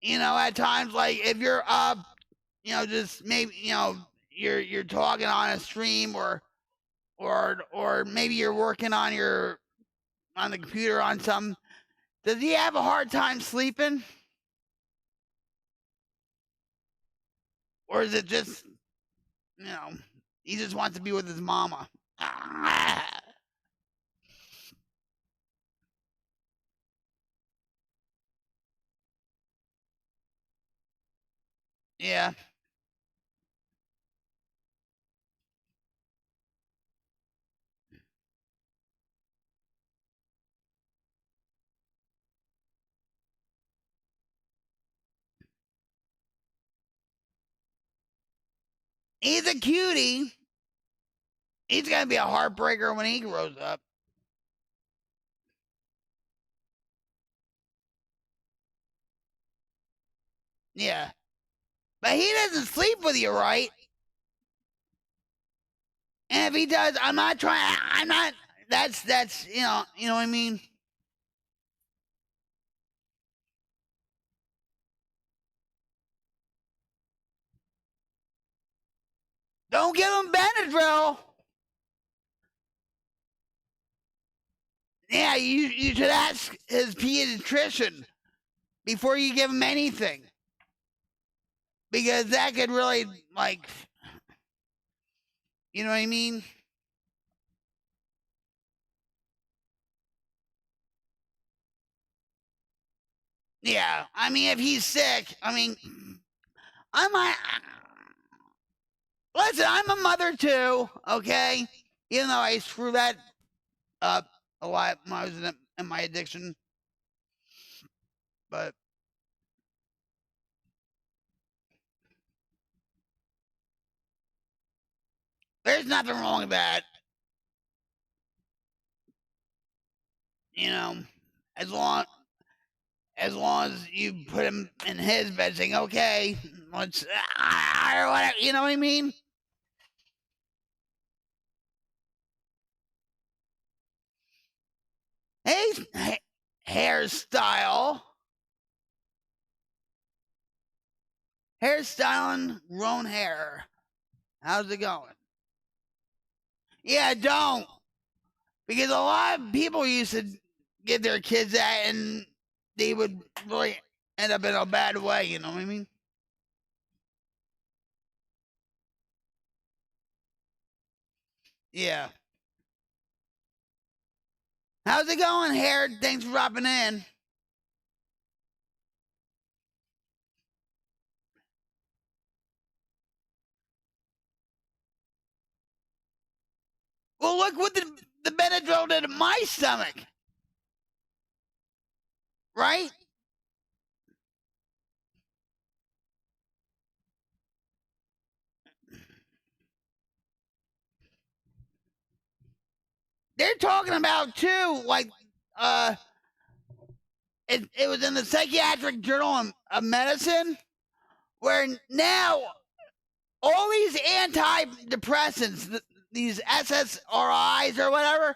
at times, like if you're just maybe, you're talking on a stream or maybe you're working on the computer on something. Does he have a hard time sleeping? Or is it just, he just wants to be with his mama? Yeah. He's a cutie. He's going to be a heartbreaker when he grows up. Yeah. But he doesn't sleep with you, right? And if he does, I'm not trying. I'm not. That's you know what I mean. Don't give him Benadryl. Yeah, you should ask his pediatrician before you give him anything, because that could really, like, you know what I mean. Yeah, I mean, if he's sick, I mean, I'm a, listen, I'm a mother too, okay? Even though I screw that up a lot when I was in my addiction, but there's nothing wrong with that, as long as you put him in his bed, saying, okay, let's, or whatever, you know what I mean? Hey, hairstyle. Hairstyling grown hair. How's it going? Yeah, don't. Because a lot of people used to get their kids that and they would really end up in a bad way, you know what I mean? Yeah. How's it going, hair? Thanks for dropping in. Well, look what the Benadryl did to my stomach. Right? They're talking about too, like, it was in the Psychiatric Journal of Medicine, where now all these antidepressants, these SSRIs or whatever,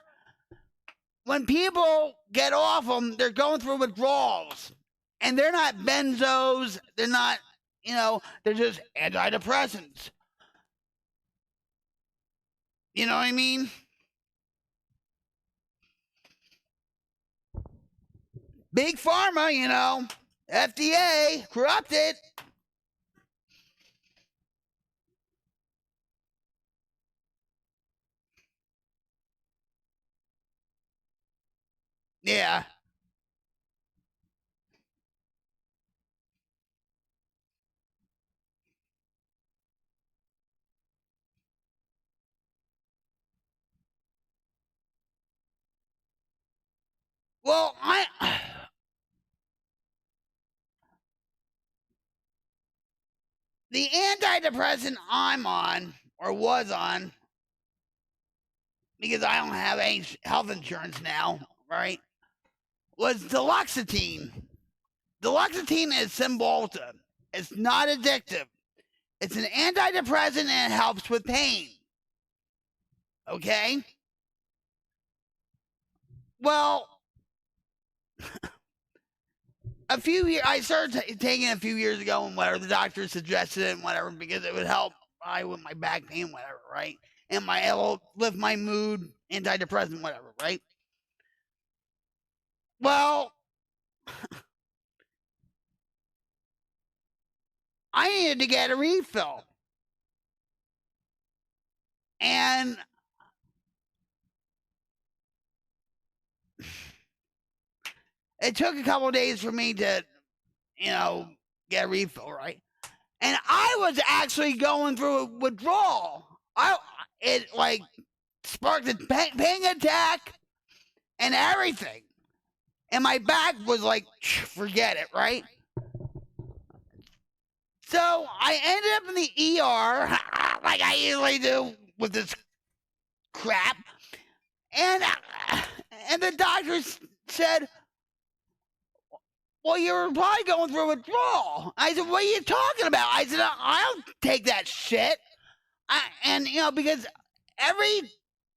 when people get off them, they're going through withdrawals. And they're not benzos. They're not, they're just antidepressants. You know what I mean? Big Pharma, FDA, corrupted. Yeah. Well, the antidepressant I'm on, or was on, because I don't have any health insurance now, right? Was duloxetine. Duloxetine is Cymbalta. It's not addictive. It's an antidepressant and it helps with pain. Okay? Well, a few years, I started taking it a few years ago, and whatever the doctor suggested it and whatever, because it would help with my back pain, whatever, right? And it'll lift my mood, antidepressant, whatever, right? Well, I needed to get a refill. And it took a couple of days for me to, get a refill, right? And I was actually going through a withdrawal. It like sparked a panic attack and everything. And my back was like, forget it, right? So I ended up in the ER, like I usually do with this crap. And the doctor said, well, you're probably going through a withdrawal. I said, what are you talking about? I said, I don't take that shit. Because every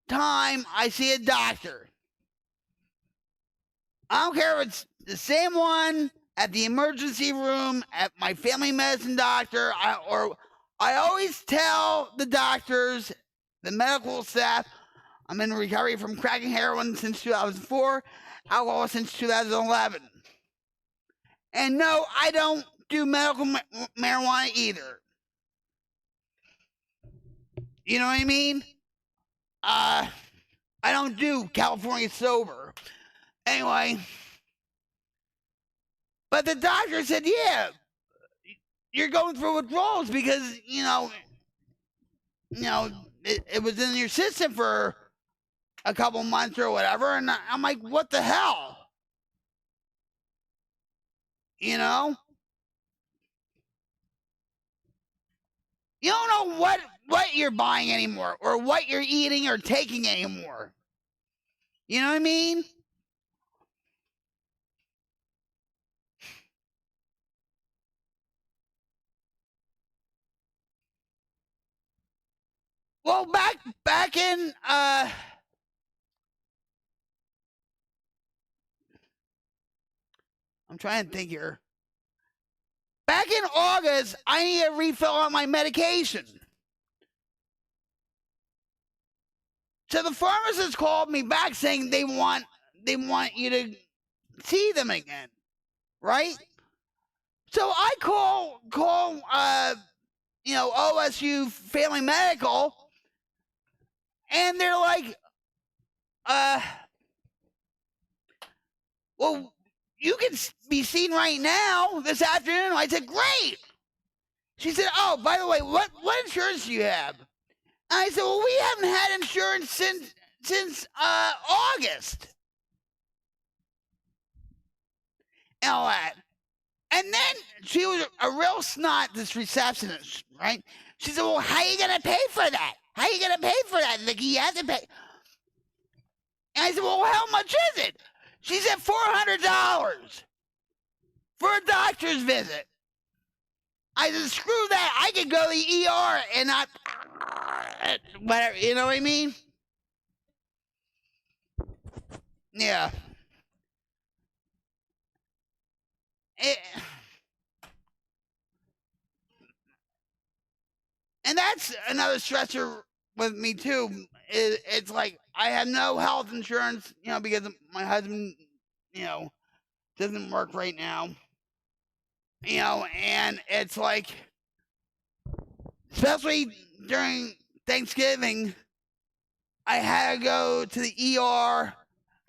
time I see a doctor, I don't care if it's the same one at the emergency room, at my family medicine doctor, I always tell the doctors, the medical staff, I'm in recovery from cracking heroin since 2004, alcohol since 2011. And no, I don't do medical marijuana either. You know what I mean? I don't do California sober. Anyway, but the doctor said, yeah, you're going through withdrawals because, it was in your system for a couple months or whatever. And I'm like, what the hell? You don't know what you're buying anymore or what you're eating or taking anymore. You know what I mean? Well, back in I'm trying to think here. Back in August, I need a refill on my medication. So the pharmacist called me back saying they want you to see them again, right? So I call OSU Family Medical, and they're like, well, you can be seen right now this afternoon. I said, great. She said, oh, by the way, what insurance do you have? And I said, well, we haven't had insurance since August. And all that. And then she was a real snot, this receptionist, right? She said, well, how are you going to pay for that? How are you going to pay for that? Like, you have to pay. And I said, well, how much is it? She said, $400 for a doctor's visit. I said, screw that. I could go to the ER and not, whatever, you know what I mean? Yeah. And that's another stressor with me too. It's like I have no health insurance, because my husband, doesn't work right now. And it's like, especially during Thanksgiving, I had to go to the ER,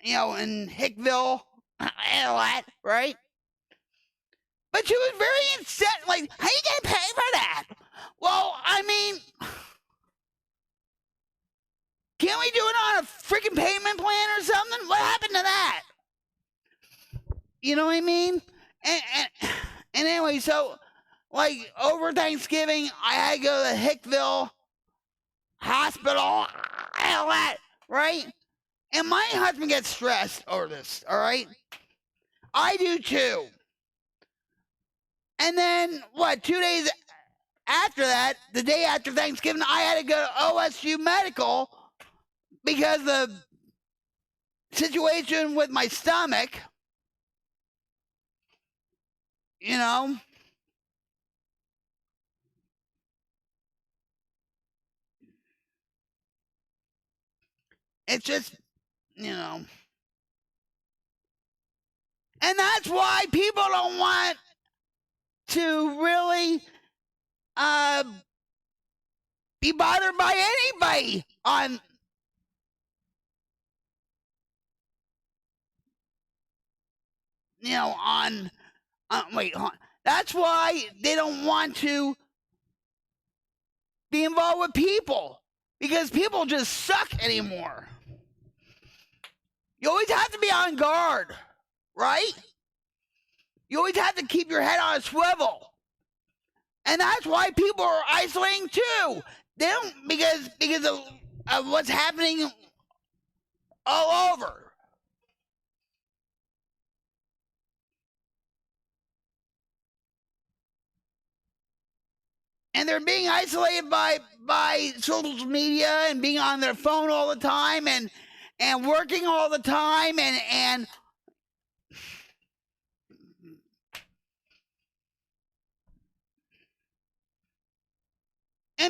in Hickville and all that, right? But she was very upset, like, how you gonna pay for that? Well, I mean, can't we do it on a freaking payment plan or something? What happened to that? You know what I mean? And anyway, so, like, over Thanksgiving, I had to go to Hickville Hospital and all that, right? And my husband gets stressed over this, all right? I do too. And then, 2 days after that, the day after Thanksgiving, I had to go to OSU Medical because the situation with my stomach. You know? It's just, you know. And that's why people don't want to really be bothered by anybody on wait, that's why they don't want to be involved with people, because people just suck anymore. You always have to be on guard, right? You always have to keep your head on a swivel. And that's why people are isolating too. They don't, because of what's happening all over. And they're being isolated by social media and being on their phone all the time and working all the time and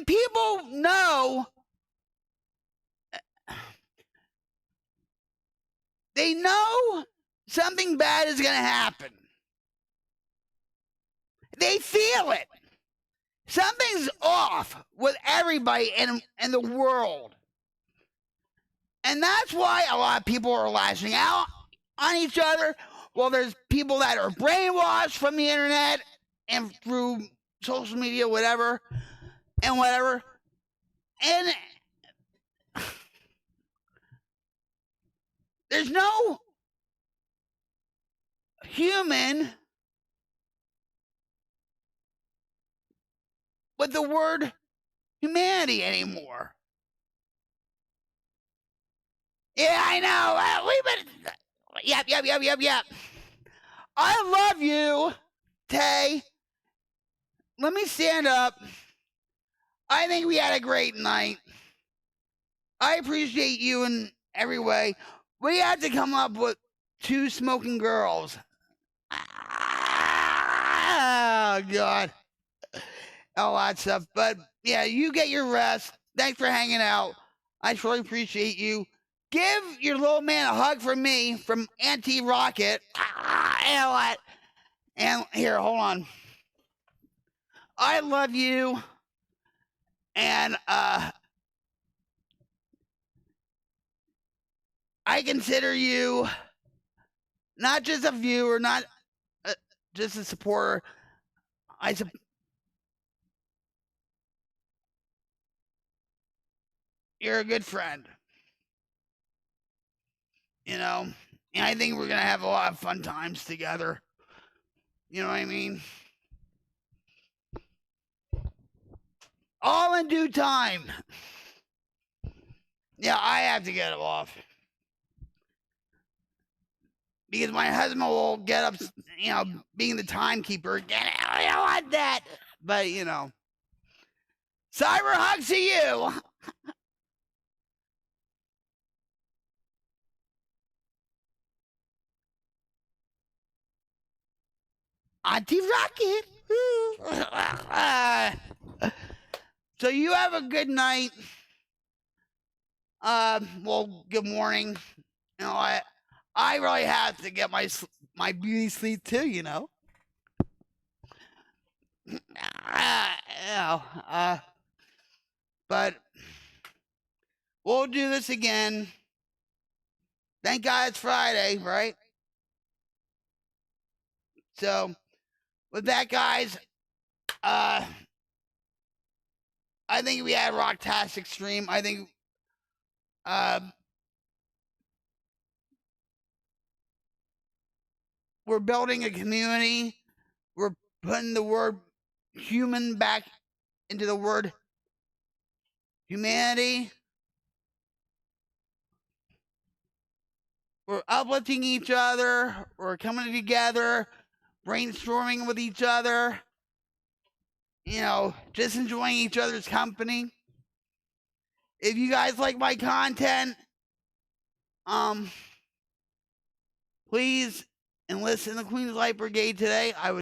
people know, they know something bad is going to happen. They feel it. Something's off with everybody in the world. And that's why a lot of people are lashing out on each other. Well, there's people that are brainwashed from the internet and through social media, whatever. And there's no human with the word humanity anymore. Yeah, I know. We've been. Yep. I love you, Tay. Let me stand up. I think we had a great night. I appreciate you in every way. We had to come up with 2 smoking girls. Oh, God. All that stuff. But, yeah, you get your rest. Thanks for hanging out. I truly appreciate you. Give your little man a hug from me, from Auntie Rocket. And here, hold on. I love you. And I consider you not just a viewer, not just a supporter. You're a good friend. You know, and I think we're going to have a lot of fun times together. You know what I mean? All in due time. Yeah, I have to get it off. Because my husband will get up, being the timekeeper again. I don't want that. But, cyber hugs to you. Auntie Rocket. So you have a good night. Well, good morning. I really have to get my beauty sleep too. But we'll do this again. Thank God it's Friday, right? So, with that, guys, I think we had a rocktastic stream. I think we're building a community. We're putting the word human back into the word humanity. We're uplifting each other. We're coming together, brainstorming with each other. Just enjoying each other's company. If you guys like my content, please enlist in the Queen's Light Brigade today. I would